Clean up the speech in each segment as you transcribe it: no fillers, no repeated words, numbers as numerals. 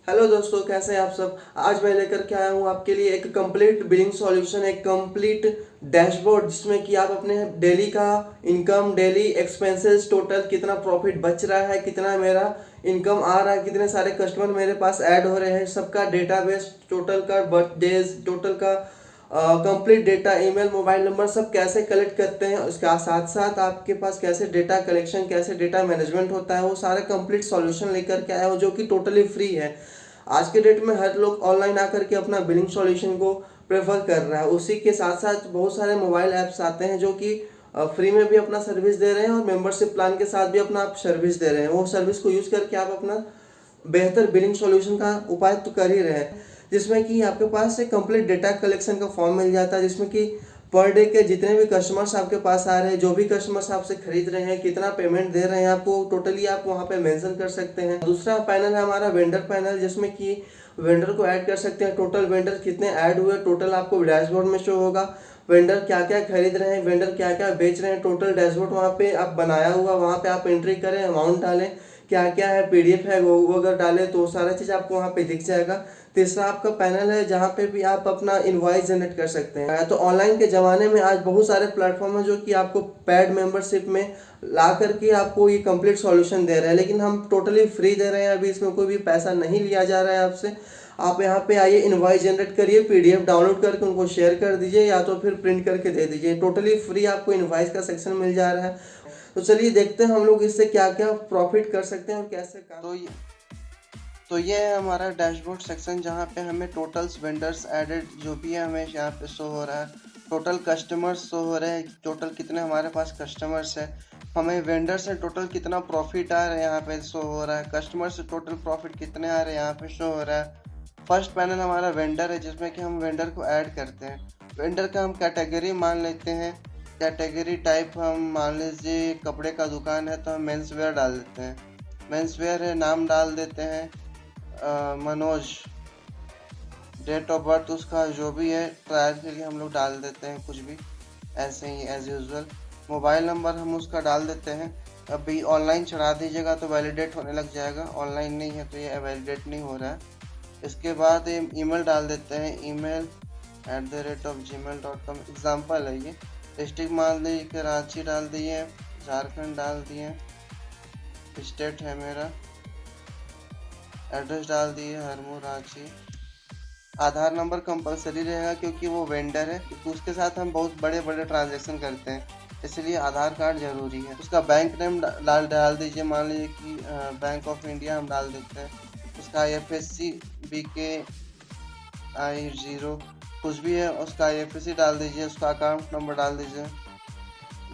Hello दोस्तों, कैसे हैं आप सब। आज मैं लेकर के आया हूँ आपके लिए एक कंप्लीट बिलिंग सॉल्यूशन, एक कंप्लीट डैशबोर्ड जिसमें कि आप अपने डेली का इनकम, डेली एक्सपेंसेस, टोटल कितना प्रॉफिट बच रहा है, कितना मेरा इनकम आ रहा है, कितने सारे कस्टमर मेरे पास ऐड हो रहे हैं, सबका डेटाबेस, टोटल का बर्थडेज, टोटल का complete data, email, mobile number सब कैसे कलेक्ट करते हैं, उसका साथ साथ आपके पास कैसे डेटा कलेक्शन, कैसे डेटा मैनेजमेंट होता है, वो सारा कंप्लीट सॉल्यूशन लेकर के आया हूँ जो कि टोटली फ्री है। आज के डेट में हर लोग ऑनलाइन आकर के अपना बिलिंग सॉल्यूशन को प्रेफर कर रहा है। उसी के साथ साथ बहुत सारे मोबाइल ऐप्स आते हैं जो कि फ्री में भी अपना सर्विस दे रहे हैं और मेंबरशिप प्लान के साथ भी अपना आप सर्विस दे रहे हैं। वो सर्विस को यूज़ करके आप अपना बेहतर बिलिंग सॉल्यूशन का उपाय तो कर ही रहे हैं, जिसमें कि आपके पास एक कंप्लीट डेटा कलेक्शन का फॉर्म मिल जाता है, जिसमें कि पर डे के जितने भी कस्टमर्स आपके पास आ रहे हैं, जो भी कस्टमर्स आपसे खरीद रहे हैं, कितना पेमेंट दे रहे हैं आपको, टोटली आप वहाँ पे मेंशन कर सकते हैं। दूसरा पैनल है हमारा वेंडर पैनल, जिसमें कि वेंडर को ऐड कर सकते हैं। टोटल वेंडर कितने ऐड हुए टोटल आपको डैशबोर्ड में शो होगा। वेंडर क्या क्या खरीद रहे हैं, वेंडर क्या क्या बेच रहे हैं, टोटल डैशबोर्ड वहाँ पे आप बनाया हुआ, वहाँ पे आप एंट्री करें, अमाउंट डालें, क्या क्या है, पीडीएफ है वो अगर डालें तो सारा चीज़ आपको वहाँ पे दिख जाएगा। तीसरा आपका पैनल है जहाँ पे भी आप अपना इनवॉइस जनरेट कर सकते हैं। तो ऑनलाइन के ज़माने में आज बहुत सारे प्लेटफॉर्म हैं जो कि आपको पेड मेंबरशिप में ला करके आपको ये कंप्लीट सॉल्यूशन दे रहे हैं, लेकिन हम टोटली फ्री दे रहे हैं। अभी इसमें कोई भी पैसा नहीं लिया जा रहा है आपसे। आप यहाँ पे आइए, इनवॉइस जनरेट करिए, पीडीएफ डाउनलोड करके उनको शेयर कर दीजिए या तो फिर प्रिंट करके दे दीजिए। टोटली फ्री आपको इनवॉइस का सेक्शन मिल जा रहा है। तो चलिए देखते हैं हम लोग इससे क्या क्या प्रॉफिट कर सकते हैं और कैसे काम। तो ये है हमारा डैशबोर्ड सेक्शन जहाँ पे हमें टोटल्स, वेंडर्स एडेड जो भी है हमें यहाँ पे शो हो रहा है। टोटल कस्टमर्स शो हो रहे हैं, टोटल कितने हमारे पास कस्टमर्स है, हमें वेंडर से टोटल कितना प्रॉफिट आ रहा है यहाँ पे शो हो रहा है, कस्टमर से टोटल प्रॉफिट कितने आ रहे हैं यहाँ पे शो हो रहा है। फर्स्ट पैनल हमारा वेंडर है जिसमें कि हम वेंडर को ऐड करते हैं। वेंडर का हम कैटेगरी मान लेते हैं। कैटेगरी टाइप हम मान लीजिए कपड़े का दुकान है तो हम मेंस वेयर डाल देते हैं। मेंस वेयर है, नाम डाल देते हैं मनोज। डेट ऑफ बर्थ उसका जो भी है ट्रायल के लिए हम लोग डाल देते हैं कुछ भी, ऐसे ही एज यूजुअल। मोबाइल नंबर हम उसका डाल देते हैं। अभी ऑनलाइन चढ़ा दीजिएगा तो वैलिडेट होने लग जाएगा, ऑनलाइन नहीं है तो ये वैलिडेट नहीं हो रहा है। इसके बाद ईमेल डाल देते हैं, ईमेल @gmail.com एग्जाम्पल है ये। डिस्ट्रिक्ट मान लीजिए कि रांची डाल दिए, झारखंड डाल दिए, स्टेट है मेरा, एड्रेस डाल दिए हरमू रांची। आधार नंबर कंपलसरी रहेगा क्योंकि वो वेंडर है, क्योंकि उसके साथ हम बहुत बड़े बड़े ट्रांजेक्शन करते हैं, इसलिए आधार कार्ड जरूरी है। उसका बैंक नेम डाल दीजिए, मान लीजिए कि बैंक ऑफ इंडिया हम डाल देते हैं। उसका IFSC BKI0 कुछ भी है, उसका IFSC डाल दीजिए, उसका अकाउंट नंबर डाल दीजिए,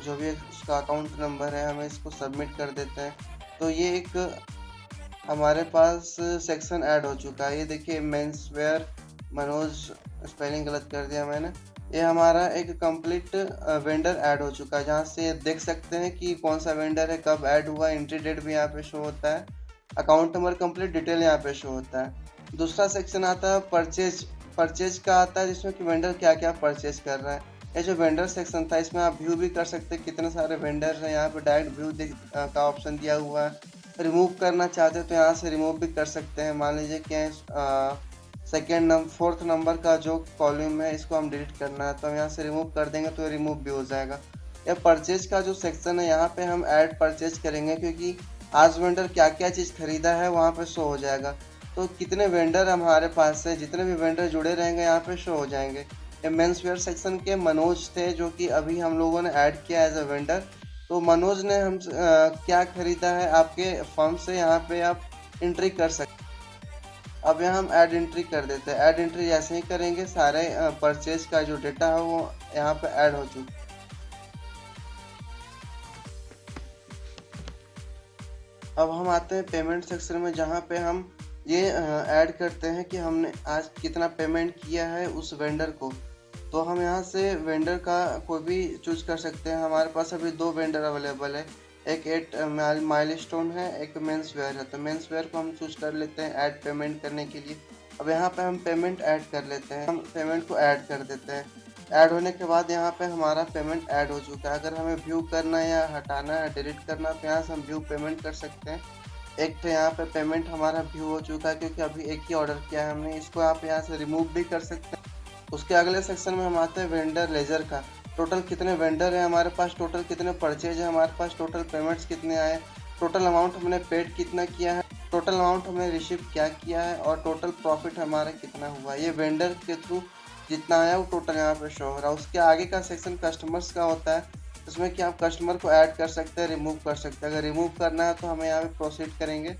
जो भी उसका अकाउंट नंबर है, हमें इसको सबमिट कर देते हैं। तो ये एक हमारे पास सेक्शन ऐड हो चुका है। ये देखिए मेंस वेयर मनोज, स्पेलिंग गलत कर दिया मैंने। ये हमारा एक कंप्लीट वेंडर ऐड हो चुका है, जहाँ से देख सकते हैं कि कौन सा वेंडर है, कब ऐड हुआ, एंट्री डेट भी यहाँ पे शो होता है, अकाउंट नंबर कंप्लीट डिटेल यहाँ पे शो होता है। दूसरा सेक्शन आता है परचेज। परचेज का आता है जिसमें कि वेंडर क्या क्या परचेज कर रहा है। ये जो वेंडर सेक्शन था इसमें आप व्यू भी कर सकते हैं कितने सारे वेंडर हैं। यहाँ पे डायरेक्ट व्यू का ऑप्शन दिया हुआ है। रिमूव करना चाहते हो तो यहाँ से रिमूव भी कर सकते हैं। मान लीजिए कि फोर्थ नंबर का जो कॉलम है इसको हम डिलीट करना है तो हम यहाँ से रिमूव कर देंगे तो रिमूव भी हो जाएगा। या परचेज का जो सेक्शन है यहाँ पे हम ऐड परचेज करेंगे, क्योंकि आज वेंडर क्या क्या चीज़ खरीदा है वहाँ पे शो हो जाएगा। तो कितने वेंडर हमारे पास है, जितने भी वेंडर जुड़े रहेंगे यहाँ पे शो हो जाएंगे। ये मेंस वेयर सेक्शन के मनोज थे जो कि अभी हम लोगों ने ऐड किया एज अ वेंडर। तो मनोज ने हम क्या खरीदा है आपके फर्म से, यहाँ पे आप एंट्री कर सकते। अब यहाँ हम ऐड एंट्री कर देते हैं। ऐड एंट्री जैसे ही करेंगे सारे परचेज का जो डेटा है वो यहाँ पे ऐड हो चुका। अब हम आते हैं पेमेंट सेक्शन में, जहाँ पे हम ये ऐड करते हैं कि हमने आज कितना पेमेंट किया है उस वेंडर को। तो हम यहाँ से वेंडर का कोई भी चूज कर सकते हैं। हमारे पास अभी 2 वेंडर अवेलेबल है, एक 8 माइलस्टोन है, एक मेंस वेयर है। तो मेंस वेयर को हम चूज कर लेते हैं ऐड पेमेंट करने के लिए। अब यहाँ पे हम पेमेंट ऐड कर लेते हैं, हम पेमेंट को ऐड कर देते हैं। ऐड होने के बाद यहाँ पे हमारा पेमेंट ऐड हो चुका है। अगर हमें व्यू करना है या हटाना है, डिलीट करना, तो यहाँ से हम व्यू पेमेंट कर सकते हैं। एक तो यहाँ पे पेमेंट हमारा व्यू हो चुका है, क्योंकि अभी एक ही ऑर्डर किया है हमने, इसको आप यहाँ से रिमूव भी कर सकते हैं। उसके अगले सेक्शन में हम आते हैं वेंडर लेजर का। टोटल कितने वेंडर है हमारे पास, टोटल कितने परचेज है हमारे पास, टोटल पेमेंट्स कितने आए, टोटल अमाउंट हमने पेड कितना किया है, टोटल अमाउंट हमने रिसीव क्या किया है, और टोटल प्रॉफिट हमारा कितना हुआ। ये वेंडर के थ्रू जितना आया वो टोटल यहाँ पे शो हो रहा है। उसके आगे का सेक्शन कस्टमर्स का होता है, इसमें कि आप कस्टमर को ऐड कर सकते हैं, रिमूव कर सकते हैं। अगर रिमूव करना है तो हमें यहाँ पे प्रोसीड करेंगे।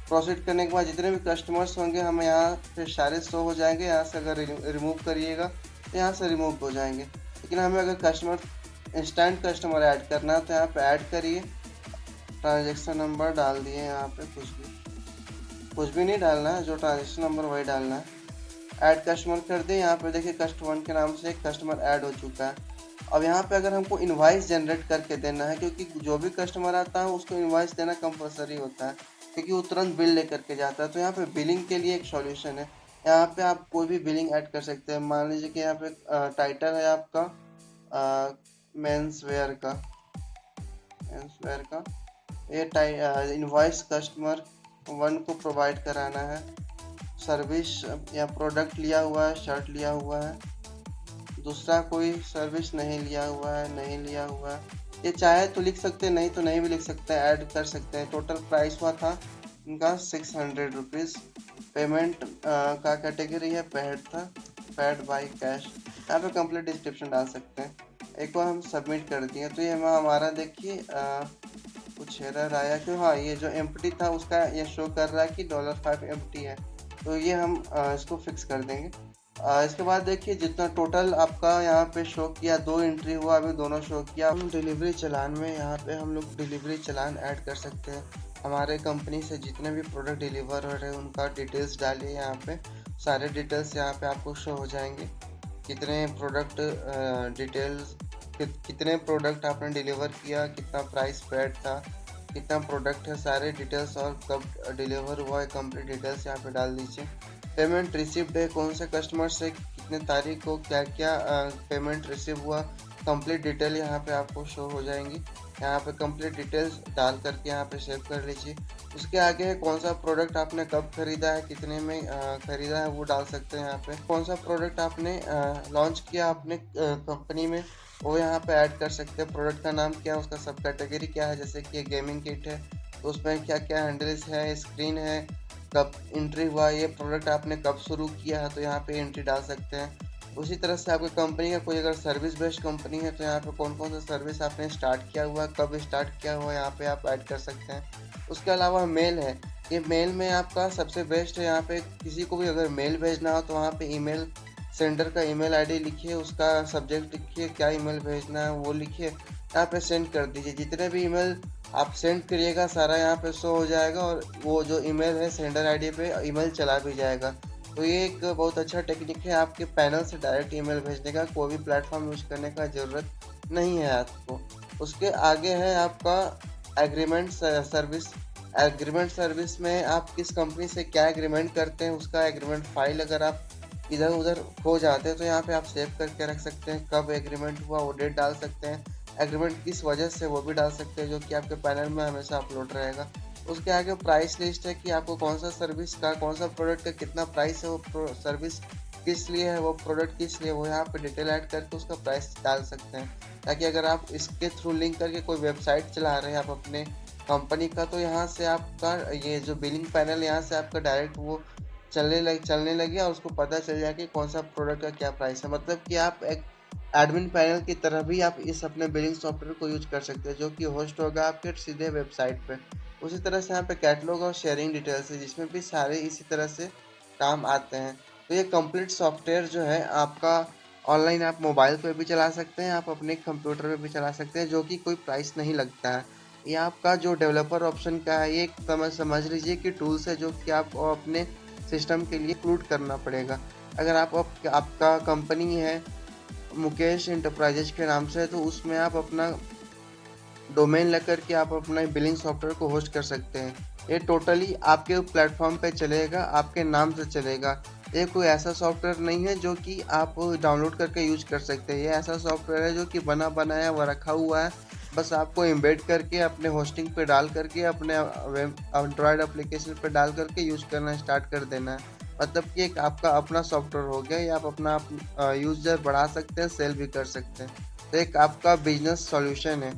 प्रोसीड करने के बाद जितने भी कस्टमर्स होंगे हमें यहाँ पे सारे शो हो जाएंगे। यहाँ से अगर रिमूव करिएगा तो यहाँ से रिमूव हो जाएंगे। लेकिन हमें अगर कस्टमर इंस्टेंट कस्टमर ऐड करना है तो यहाँ पे ऐड करिए, ट्रांजेक्शन नंबर डाल दिए, यहाँ पे कुछ भी नहीं डालना है, जो ट्रांजेक्शन नंबर वही डालना है। ऐड कस्टमर कर दें। यहाँ पे देखिए कस्टमर के नाम से एक कस्टमर ऐड हो चुका है। अब यहाँ पे अगर हमको इनवाइस जनरेट करके देना है, क्योंकि जो भी कस्टमर आता है उसको इनवाइस देना कंपलसरी होता है, क्योंकि वो तुरंत बिल लेकर के जाता है। तो यहाँ पे बिलिंग के लिए एक सॉल्यूशन है। यहाँ पे आप कोई भी बिलिंग ऐड कर सकते हैं। मान लीजिए कि यहाँ पे टाइटल है आपका मेंस वेयर का ये इनवाइस कस्टमर 1 को प्रोवाइड कराना है। सर्विस या प्रोडक्ट लिया हुआ है, शर्ट लिया हुआ है, दूसरा कोई सर्विस नहीं लिया हुआ है। ये चाहे तो लिख सकते हैं, नहीं तो नहीं भी लिख सकते हैं, ऐड कर सकते हैं। टोटल प्राइस हुआ था इनका 600 रुपीज़। पेमेंट का कैटेगरी है पेड था, पेड बाय कैश। यहाँ पे कंप्लीट डिस्क्रिप्शन डाल सकते हैं। एक बार हम सबमिट कर दिए तो ये हमारा देखिए कुछ एरर आया कि हाँ ये जो एम्प्टी था उसका ये शो कर रहा है कि $5 एम्प्टी है। तो ये हम इसको फिक्स कर देंगे। इसके बाद देखिए जितना टोटल आपका यहाँ पे शो किया, 2 एंट्री हुआ, अभी दोनों शो किया। हम डिलीवरी चलान में यहाँ पे हम लोग डिलीवरी चलान ऐड कर सकते हैं। हमारे कंपनी से जितने भी प्रोडक्ट डिलीवर हो रहे हैं उनका डिटेल्स डालिए। यहाँ पे सारे डिटेल्स यहाँ पे आपको शो हो जाएंगे। कितने प्रोडक्ट डिटेल्स, कितने प्रोडक्ट आपने डिलीवर किया, कितना प्राइस पेड था, कितना प्रोडक्ट है, सारे डिटेल्स और कब डिलीवर हुआ है कंप्लीट डिटेल्स यहाँ पे डाल दीजिए। पेमेंट रिसीव्ड है, कौन से कस्टमर से कितने तारीख को क्या क्या पेमेंट रिसीव हुआ, कंप्लीट डिटेल यहाँ पे आपको शो हो जाएंगी। यहाँ पे कंप्लीट डिटेल्स डाल करके यहाँ पे सेव कर लीजिए। उसके आगे है कौन सा प्रोडक्ट आपने कब खरीदा है, कितने में खरीदा है, वो डाल सकते हैं। यहाँ पे कौन सा प्रोडक्ट आपने लॉन्च किया अपने कंपनी में, वो यहाँ पे ऐड कर सकते हैं। प्रोडक्ट का नाम क्या है, उसका सब कैटेगरी क्या है, जैसे कि गेमिंग किट है तो उसमें क्या क्या हैंडल्स है, स्क्रीन है, कब एंट्री हुआ, ये प्रोडक्ट आपने कब शुरू किया है तो यहाँ पे एंट्री डाल सकते हैं। उसी तरह से आपकी कंपनी का कोई अगर सर्विस बेस्ड कंपनी है तो यहाँ पे कौन कौन सा सर्विस आपने स्टार्ट किया हुआ है, कब स्टार्ट किया हुआ है, यहाँ पे आप ऐड कर सकते हैं। उसके अलावा मेल है, ये मेल में आपका सबसे बेस्ट है। यहाँ पे किसी को भी अगर मेल भेजना हो तो वहाँ पे ईमेल सेंडर का ईमेल आईडी लिखिए, उसका सब्जेक्ट लिखिए, क्या ईमेल भेजना है वो लिखिए, यहाँ पे सेंड कर दीजिए। जितने भी ईमेल आप सेंड करिएगा सारा यहाँ पे शो हो जाएगा, और वो जो ईमेल है सेंडर आईडी पे ईमेल चला भी जाएगा। तो ये एक बहुत अच्छा टेक्निक है आपके पैनल से डायरेक्ट ईमेल भेजने का, कोई भी प्लेटफॉर्म यूज करने का ज़रूरत नहीं है आपको। उसके आगे है आपका एग्रीमेंट सर्विस। एग्रीमेंट सर्विस में आप किस कंपनी से क्या एग्रीमेंट करते हैं उसका एग्रीमेंट फाइल अगर आप इधर उधर खो जाते हैं तो यहाँ पे आप सेव करके रख सकते हैं। कब एग्रीमेंट हुआ वो डेट डाल सकते हैं, एग्रीमेंट किस वजह से वो भी डाल सकते हैं, जो कि आपके पैनल में हमेशा अपलोड रहेगा। उसके आगे प्राइस लिस्ट है कि आपको कौन सा सर्विस का, कौन सा प्रोडक्ट का कितना प्राइस है, वो सर्विस किस लिए है, वो प्रोडक्ट किस लिए, वो यहाँ पे डिटेल ऐड करके उसका प्राइस डाल सकते हैं। ताकि अगर आप इसके थ्रू लिंक करके कोई वेबसाइट चला रहे हैं आप अपने कंपनी का, तो यहाँ से आपका ये जो बिलिंग पैनल यहाँ से आपका डायरेक्ट वो चलने लगे और उसको पता चल जाए कि कौन सा प्रोडक्ट का क्या प्राइस है। मतलब कि आप एक एडमिन पैनल की तरह भी आप इस अपने बिलिंग सॉफ्टवेयर को यूज कर सकते हैं, जो कि होस्ट होगा आपके सीधे वेबसाइट पे। उसी तरह से यहाँ पे कैटलॉग और शेयरिंग डिटेल्स है, जिसमें भी सारे इसी तरह से काम आते हैं। तो ये कंप्लीट सॉफ्टवेयर जो है आपका ऑनलाइन आप मोबाइल पे भी चला सकते हैं, आप अपने कंप्यूटर पे भी चला सकते हैं, जो कि कोई प्राइस नहीं लगता है। ये आपका जो डेवलपर ऑप्शन का है, ये समझ लीजिए कि टूल्स है जो कि आपको अपने सिस्टम के लिए इंक्लूड करना पड़ेगा। अगर आपका कंपनी है मुकेश इंटरप्राइजेज के नाम से, तो उसमें आप अपना डोमेन लेकर के आप अपना बिलिंग सॉफ्टवेयर को होस्ट कर सकते हैं। ये टोटली आपके प्लेटफॉर्म पे चलेगा, आपके नाम से चलेगा। ये कोई ऐसा सॉफ्टवेयर नहीं है जो कि आप डाउनलोड करके यूज कर सकते हैं। ये ऐसा सॉफ्टवेयर है जो कि बना बनाया हुआ रखा हुआ है, बस आपको एम्बेड करके अपने होस्टिंग पे डाल करके अपने वेब एंड्रॉयड एप्लीकेशन पे डाल करके यूज़ करना स्टार्ट कर देना है। मतलब कि एक आपका अपना सॉफ्टवेयर हो गया, या आप अपना यूज़र बढ़ा सकते हैं, सेल भी कर सकते हैं। तो एक आपका बिजनेस सॉल्यूशन है।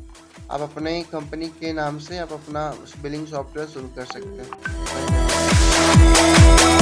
आप अपने ही कंपनी के नाम से आप अपना बिलिंग सॉफ्टवेयर शुरू कर सकते हैं। धन्यवाद।